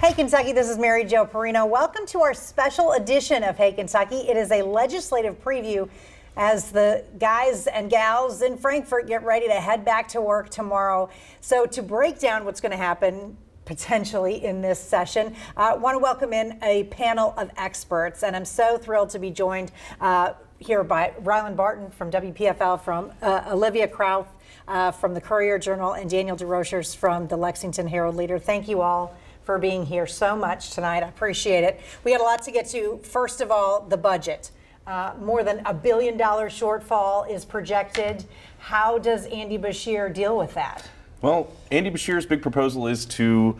Hey Kentucky, this is Mary Jo Perino. Welcome to our special edition of Hey Kentucky. It is a legislative preview as the guys and gals in Frankfort get ready to head back to work tomorrow. So to break down what's going to happen potentially in this session, I want to welcome in a panel of experts, and I'm so thrilled to be joined here by Rylan Barton from WPFL, from Olivia Krauth from the Courier-Journal, and Daniel DeRochers from the Lexington Herald-Leader. Thank you all for being here so much tonight. I appreciate it. We had a lot to get to. First of all, the budget. More than $1 billion shortfall is projected. How does Andy Beshear deal with that? Well, Andy Beshear's big proposal is to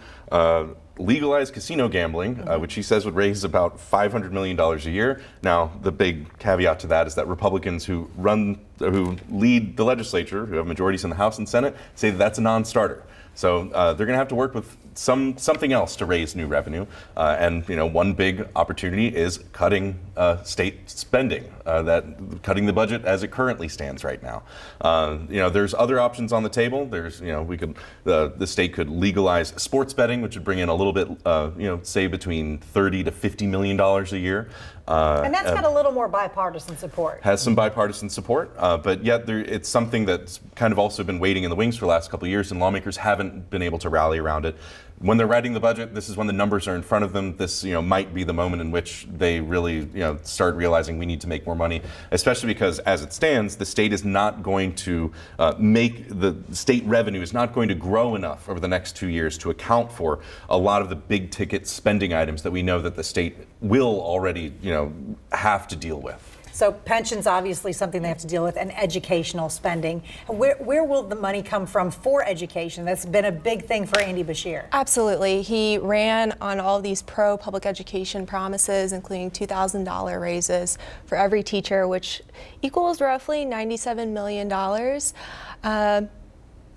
legalize casino gambling, which he says would raise about $500 million a year. Now, the big caveat to that is that Republicans who lead the legislature, who have majorities in the House and Senate, say that that's a non-starter. So they're going to have to work with something else to raise new revenue, and one big opportunity is cutting state spending, cutting the budget as it currently stands right now. There's other options on the table. There's the state could legalize sports betting, which would bring in a little bit, say between $30 to $50 million a year. And that's got a little more bipartisan support. Has some bipartisan support, but yet it's something that's kind of also been waiting in the wings for the last couple of years, and lawmakers haven't been able to rally around it. When they're writing the budget, this is when the numbers are in front of them. This might be the moment in which they really start realizing we need to make more money, especially because as it stands, the state is not going to the state revenue is not going to grow enough over the next 2 years to account for a lot of the big ticket spending items that we know that the state will already have to deal with. So pensions, obviously something they have to deal with, and educational spending. Where will the money come from for education? That's been a big thing for Andy Beshear. Absolutely. He ran on all of these pro-public education promises, including $2,000 raises for every teacher, which equals roughly $97 million.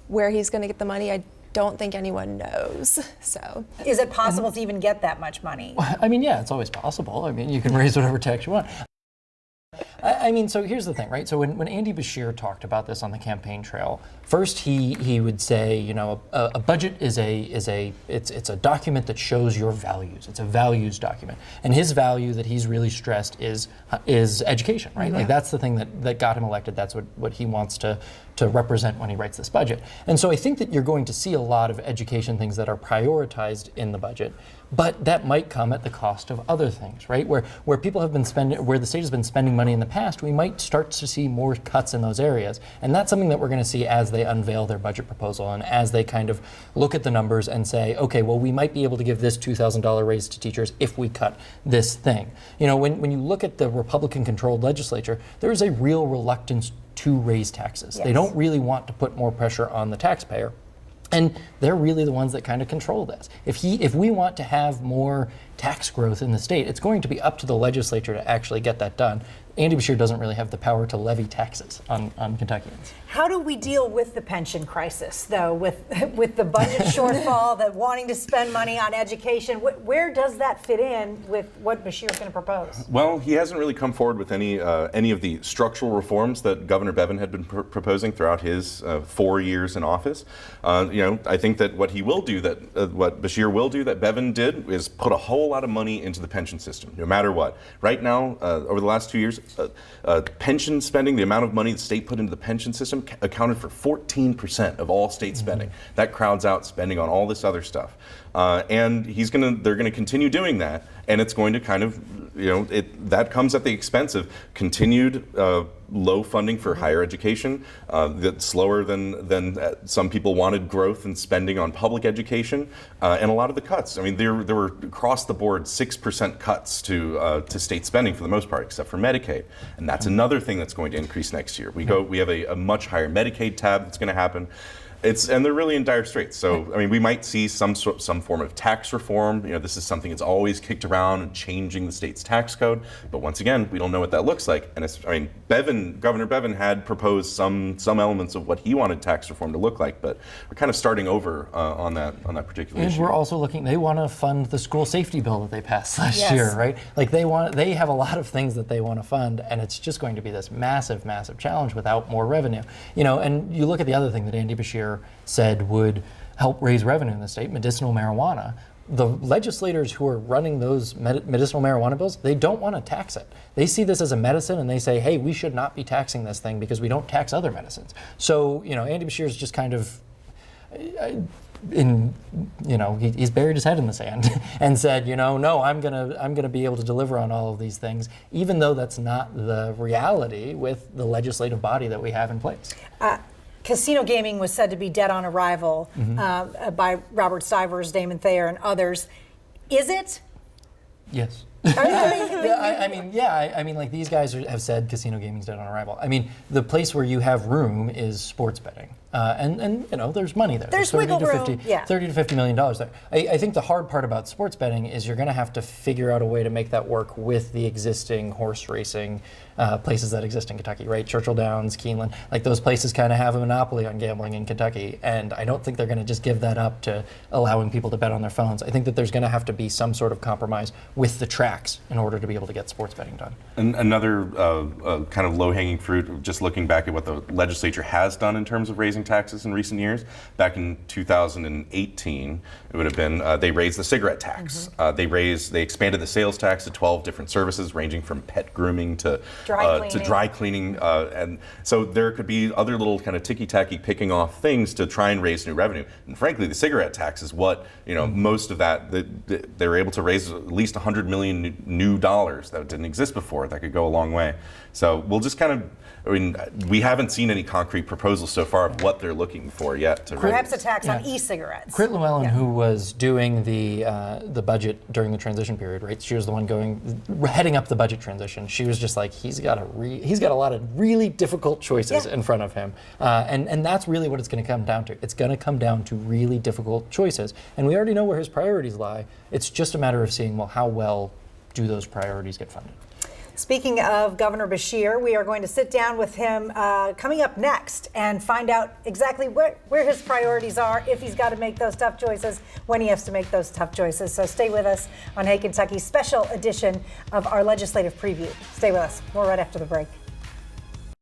Where he's going to get the money, I don't think anyone knows. So, is it possible to even get that much money? I mean, yeah, it's always possible. I mean, you can raise whatever tax you want. So here's the thing, right? So when Andy Beshear talked about this on the campaign trail, first he would say, a budget is a document that shows your values. It's a values document, and his value that he's really stressed is education, right? Mm-hmm. Like that's the thing that got him elected. That's what he wants to represent when he writes this budget. And so I think that you're going to see a lot of education things that are prioritized in the budget, but that might come at the cost of other things, right? Where people have been spending, where the state has been spending money in the past, we might start to see more cuts in those areas. And that's something that we're going to see as they unveil their budget proposal and as they kind of look at the numbers and say, okay, well, we might be able to give this $2,000 raise to teachers if we cut this thing. When you look at the Republican-controlled legislature, there is a real reluctance to raise taxes. Yes. They don't really want to put more pressure on the taxpayer. And they're really the ones that kind of control this. If we want to have more tax growth in the state, it's going to be up to the legislature to actually get that done. Andy Beshear doesn't really have the power to levy taxes on Kentuckians. How do we deal with the pension crisis, though, with the budget shortfall, the wanting to spend money on education? Where does that fit in with what Beshear is going to propose? Well, he hasn't really come forward with any of the structural reforms that Governor Bevin had been proposing throughout his 4 years in office. I think that what he will do, what Beshear will do that Bevin did, is put a whole lot of money into the pension system, no matter what. Right now, over the last 2 years, pension spending, the amount of money the state put into the pension system accounted for 14% of all state spending. Mm-hmm. That crowds out spending on all this other stuff. And they're gonna continue doing that, and it's going to kind of, that comes at the expense of continued low funding for higher education, that's slower than some people wanted growth in spending on public education, and a lot of the cuts. I mean, there were across the board 6% cuts to state spending for the most part, except for Medicaid, and that's another thing that's going to increase next year. We have a much higher Medicaid tab that's going to happen. And they're really in dire straits. So, I mean, we might see some form of tax reform. This is something that's always kicked around and changing the state's tax code. But once again, we don't know what that looks like. And Governor Bevin had proposed some elements of what he wanted tax reform to look like. But we're kind of starting over on that particular issue. And we're also looking. They want to fund the school safety bill that they passed last year, right? Like they have a lot of things that they want to fund, and it's just going to be this massive, massive challenge without more revenue. And you look at the other thing that Andy Beshear said would help raise revenue in the state, medicinal marijuana. the legislators who are running those medicinal marijuana bills, they don't want to tax it. They see this as a medicine and they say, hey, we should not be taxing this thing because we don't tax other medicines. So, Andy Beshear is just kind of he's buried his head in the sand and said, no, I'm gonna be able to deliver on all of these things, even though that's not the reality with the legislative body that we have in place. Casino gaming was said to be dead on arrival by Robert Stivers, Damon Thayer, and others. Is it? Yes. I mean, like these guys have said casino gaming's dead on arrival. I mean, the place where you have room is sports betting. And there's money there. There's wiggle room. $30 to $50 million there. I think the hard part about sports betting is you're going to have to figure out a way to make that work with the existing horse racing places that exist in Kentucky, right? Churchill Downs, Keeneland, like those places kind of have a monopoly on gambling in Kentucky, and I don't think they're going to just give that up to allowing people to bet on their phones. I think that there's going to have to be some sort of compromise with the tracks in order to be able to get sports betting done. And another kind of low-hanging fruit, just looking back at what the legislature has done in terms of raising taxes in recent years. Back in 2018, it would have been they raised the cigarette tax. They expanded the sales tax to 12 different services, ranging from pet grooming to dry cleaning, and so there could be other little kind of ticky-tacky picking off things to try and raise new revenue. And frankly, the cigarette tax is what most of that they were able to raise at least $100 million new dollars that didn't exist before. That could go a long way. So we'll just kind of. I mean, we haven't seen any concrete proposals so far of what they're looking for yet. Perhaps a tax on e-cigarettes. Crit Llewellyn, who was doing the budget during the transition period, right? She was the one heading up the budget transition. She was just like, he's got a lot of really difficult choices in front of him, and that's really what it's going to come down to. It's going to come down to really difficult choices, and we already know where his priorities lie. It's just a matter of seeing, well, how well do those priorities get funded? Speaking of Governor Beshear, we are going to sit down with him coming up next and find out exactly where his priorities are, if he's got to make those tough choices, when he has to make those tough choices. So stay with us on Hey Kentucky, special edition of our legislative preview. Stay with us. We're right after the break.